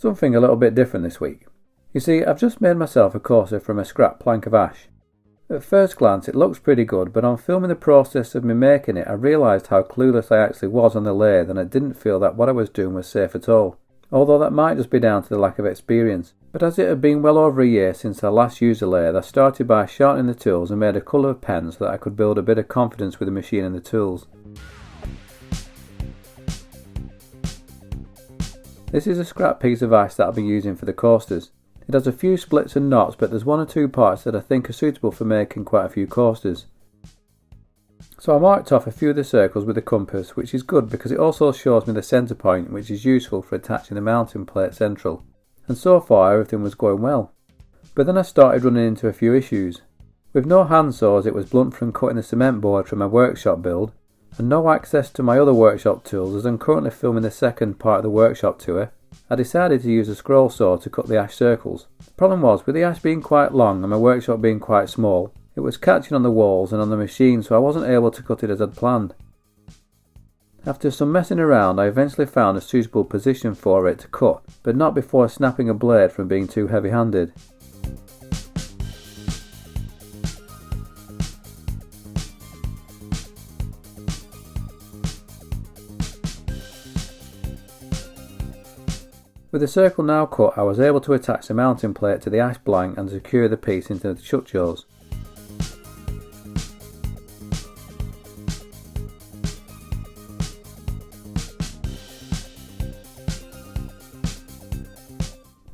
Something a little bit different this week. You see, I've just made myself a coaster from a scrap plank of ash. At first glance it looks pretty good, but on filming the process of me making it I realised how clueless I actually was on the lathe, and I didn't feel that what I was doing was safe at all. Although that might just be down to the lack of experience. But as it had been well over a year since I last used a lathe, I started by sharpening the tools and made a couple of pens so that I could build a bit of confidence with the machine and the tools. This is a scrap piece of ice that I'll be using for the coasters. It has a few splits and knots, but there's one or two parts that I think are suitable for making quite a few coasters. So I marked off a few of the circles with a compass, which is good because it also shows me the centre point, which is useful for attaching the mounting plate central. And so far everything was going well. But then I started running into a few issues. With no hand saws, it was blunt from cutting the cement board from my workshop build, and no access to my other workshop tools as I'm currently filming the second part of the workshop tour. I decided to use a scroll saw to cut the ash circles. The problem was, with the ash being quite long and my workshop being quite small, it was catching on the walls and on the machine, so I wasn't able to cut it as I'd planned. After some messing around, I eventually found a suitable position for it to cut, but not before snapping a blade from being too heavy-handed. With the circle now cut, I was able to attach the mounting plate to the ash blank and secure the piece into the shut jaws.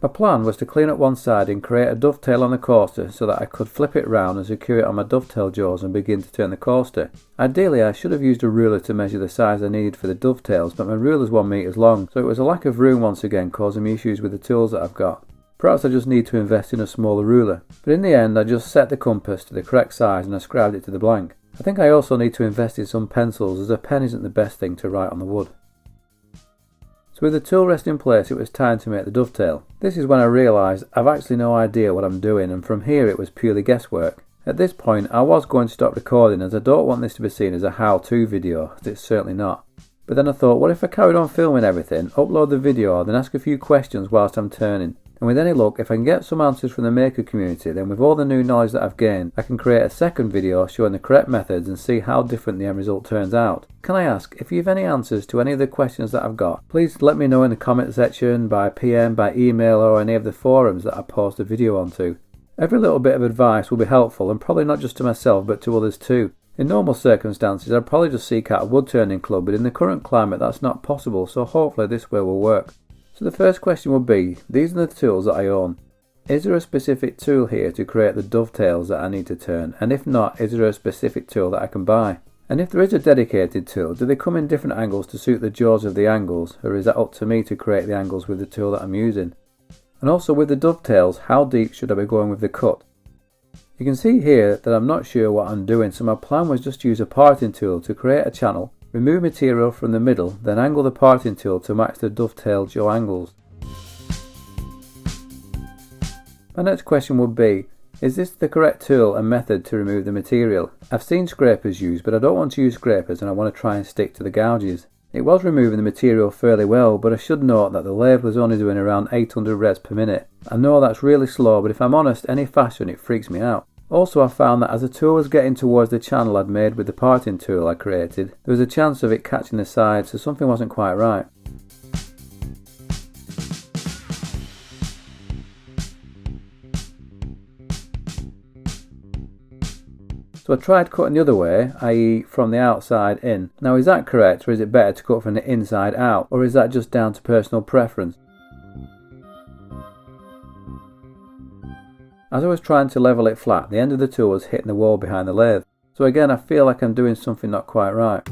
My plan was to clean up one side and create a dovetail on the coaster so that I could flip it round and secure it on my dovetail jaws and begin to turn the coaster. Ideally I should have used a ruler to measure the size I needed for the dovetails, but my ruler's 1 metre long, so it was a lack of room once again causing me issues with the tools that I've got. Perhaps I just need to invest in a smaller ruler. But in the end I just set the compass to the correct size and I scribed it to the blank. I think I also need to invest in some pencils, as a pen isn't the best thing to write on the wood. So with the tool rest in place, it was time to make the dovetail. This is when I realised I've actually no idea what I'm doing, and from here it was purely guesswork. At this point I was going to stop recording, as I don't want this to be seen as a how-to video, as it's certainly not. But then I thought, what if I carried on filming everything, upload the video, then ask a few questions whilst I'm turning? And with any luck, if I can get some answers from the maker community, then with all the new knowledge that I've gained, I can create a second video showing the correct methods and see how different the end result turns out. Can I ask, if you have any answers to any of the questions that I've got, please let me know in the comment section, by PM, by email, or any of the forums that I post a video onto. Every little bit of advice will be helpful, and probably not just to myself but to others too. In normal circumstances I'd probably just seek out a woodturning club, but in the current climate that's not possible, so hopefully this way will work. So the first question would be, these are the tools that I own. Is there a specific tool here to create the dovetails that I need to turn? And if not, is there a specific tool that I can buy? And if there is a dedicated tool, do they come in different angles to suit the jaws of the angles, or is that up to me to create the angles with the tool that I'm using? And also with the dovetails, how deep should I be going with the cut? You can see here that I'm not sure what I'm doing, so my plan was just to use a parting tool to create a channel, remove material from the middle, then angle the parting tool to match the dovetail jaw angles. My next question would be, is this the correct tool and method to remove the material? I've seen scrapers used, but I don't want to use scrapers and I want to try and stick to the gouges. It was removing the material fairly well, but I should note that the lathe was only doing around 800 revs per minute. I know that's really slow, but if I'm honest, any faster and it freaks me out. Also, I found that as the tool was getting towards the channel I'd made with the parting tool I created, there was a chance of it catching the side, so something wasn't quite right. So I tried cutting the other way, i.e. from the outside in. Now is that correct, or is it better to cut from the inside out, or is that just down to personal preference? As I was trying to level it flat, the end of the tool was hitting the wall behind the lathe. So again, I feel like I'm doing something not quite right.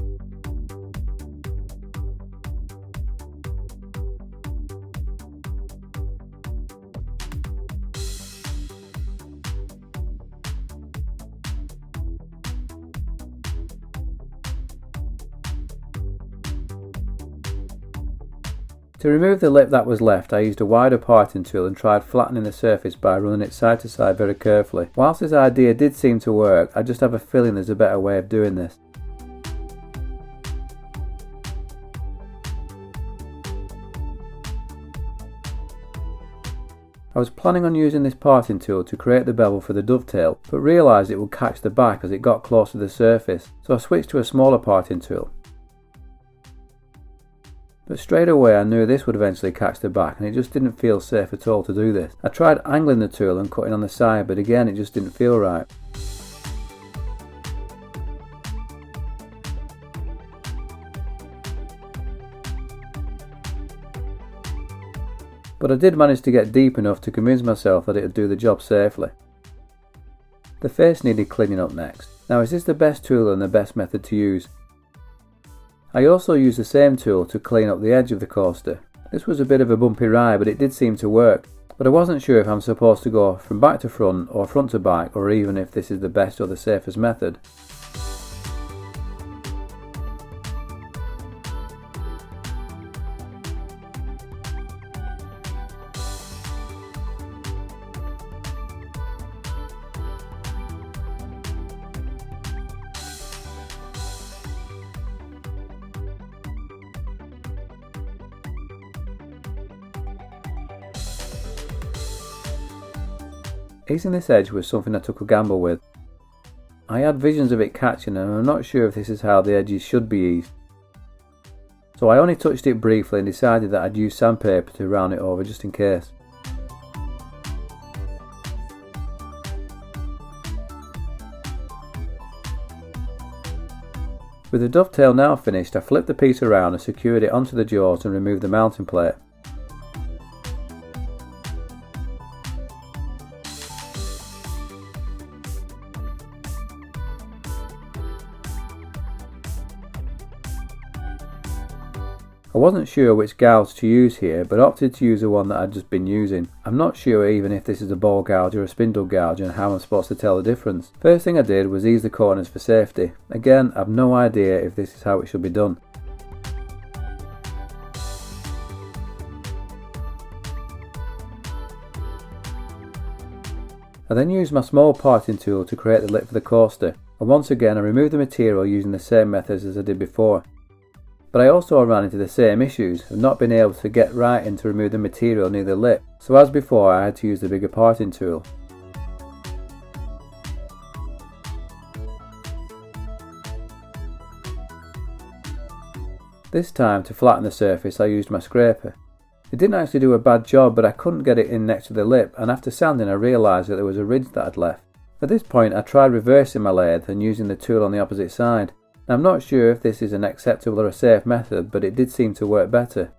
To remove the lip that was left, I used a wider parting tool and tried flattening the surface by running it side to side very carefully. Whilst this idea did seem to work, I just have a feeling there's a better way of doing this. I was planning on using this parting tool to create the bevel for the dovetail, but realised it would catch the back as it got close to the surface, so I switched to a smaller parting tool. But straight away I knew this would eventually catch the back, and it just didn't feel safe at all to do this. I tried angling the tool and cutting on the side, but again it just didn't feel right. But I did manage to get deep enough to convince myself that it would do the job safely. The face needed cleaning up next. Now, is this the best tool and the best method to use? I also used the same tool to clean up the edge of the coaster. This was a bit of a bumpy ride, but it did seem to work. But I wasn't sure if I'm supposed to go from back to front or front to back, or even if this is the best or the safest method. Easing this edge was something I took a gamble with. I had visions of it catching, and I'm not sure if this is how the edges should be eased. So I only touched it briefly and decided that I'd use sandpaper to round it over just in case. With the dovetail now finished, I flipped the piece around and secured it onto the jaws and removed the mounting plate. I wasn't sure which gouge to use here, but opted to use the one that I'd just been using. I'm not sure even if this is a ball gouge or a spindle gouge and how I'm supposed to tell the difference. First thing I did was ease the corners for safety. Again, I've no idea if this is how it should be done. I then used my small parting tool to create the lip for the coaster, and once again I removed the material using the same methods as I did before. But I also ran into the same issues of not being able to get right in to remove the material near the lip, so as before I had to use the bigger parting tool. This time, to flatten the surface, I used my scraper. It didn't actually do a bad job, but I couldn't get it in next to the lip, and after sanding I realised that there was a ridge that I'd left. At this point I tried reversing my lathe and using the tool on the opposite side. I'm not sure if this is an acceptable or a safe method, but it did seem to work better.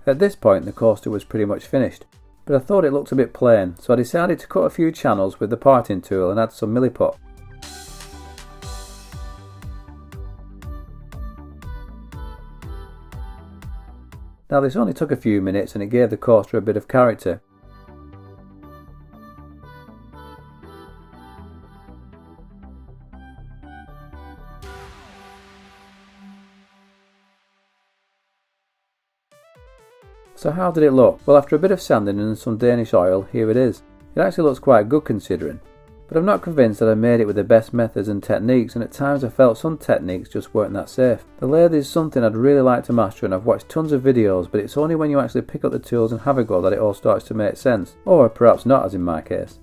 At this point the coaster was pretty much finished, but I thought it looked a bit plain, so I decided to cut a few channels with the parting tool and add some Milliput. Now this only took a few minutes and it gave the coaster a bit of character. So how did it look? Well, after a bit of sanding and some Danish oil, here it is. It actually looks quite good considering. But I'm not convinced that I made it with the best methods and techniques, and at times I felt some techniques just weren't that safe. The lathe is something I'd really like to master, and I've watched tons of videos, but it's only when you actually pick up the tools and have a go that it all starts to make sense. Or perhaps not, as in my case.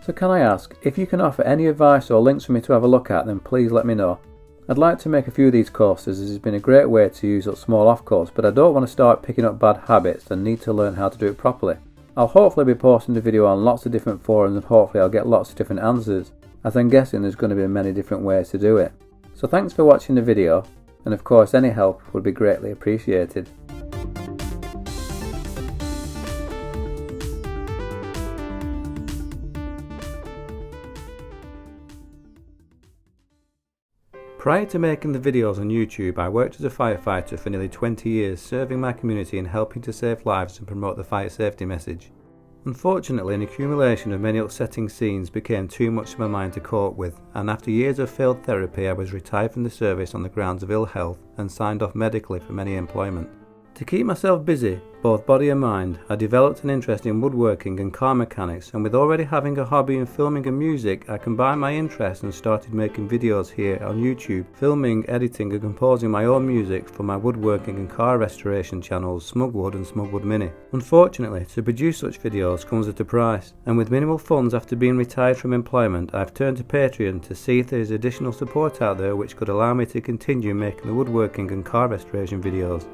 So can I ask, if you can offer any advice or links for me to have a look at, then please let me know. I'd like to make a few of these coasters as it's been a great way to use up small off-course, but I don't want to start picking up bad habits and need to learn how to do it properly. I'll hopefully be posting the video on lots of different forums and hopefully I'll get lots of different answers, as I'm guessing there's going to be many different ways to do it. So thanks for watching the video, and of course any help would be greatly appreciated. Prior to making the videos on YouTube, I worked as a firefighter for nearly 20 years, serving my community and helping to save lives and promote the fire safety message. Unfortunately, an accumulation of many upsetting scenes became too much for my mind to cope with, and after years of failed therapy I was retired from the service on the grounds of ill health and signed off medically from any employment. To keep myself busy, both body and mind, I developed an interest in woodworking and car mechanics, and with already having a hobby in filming and music, I combined my interests and started making videos here on YouTube, filming, editing and composing my own music for my woodworking and car restoration channels Smugwood and Smugwoodmini. Unfortunately, to produce such videos comes at a price, and with minimal funds after being retired from employment, I've turned to Patreon to see if there is additional support out there which could allow me to continue making the woodworking and car restoration videos.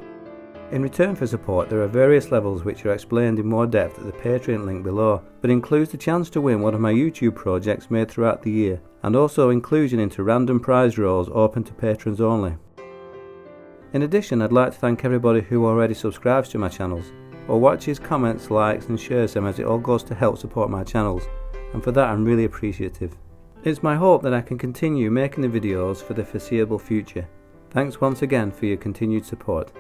In return for support, there are various levels which are explained in more depth at the Patreon link below, but includes the chance to win one of my YouTube projects made throughout the year, and also inclusion into random prize draws open to patrons only. In addition, I'd like to thank everybody who already subscribes to my channels, or watches, comments, likes and shares them, as it all goes to help support my channels, and for that I'm really appreciative. It's my hope that I can continue making the videos for the foreseeable future. Thanks once again for your continued support.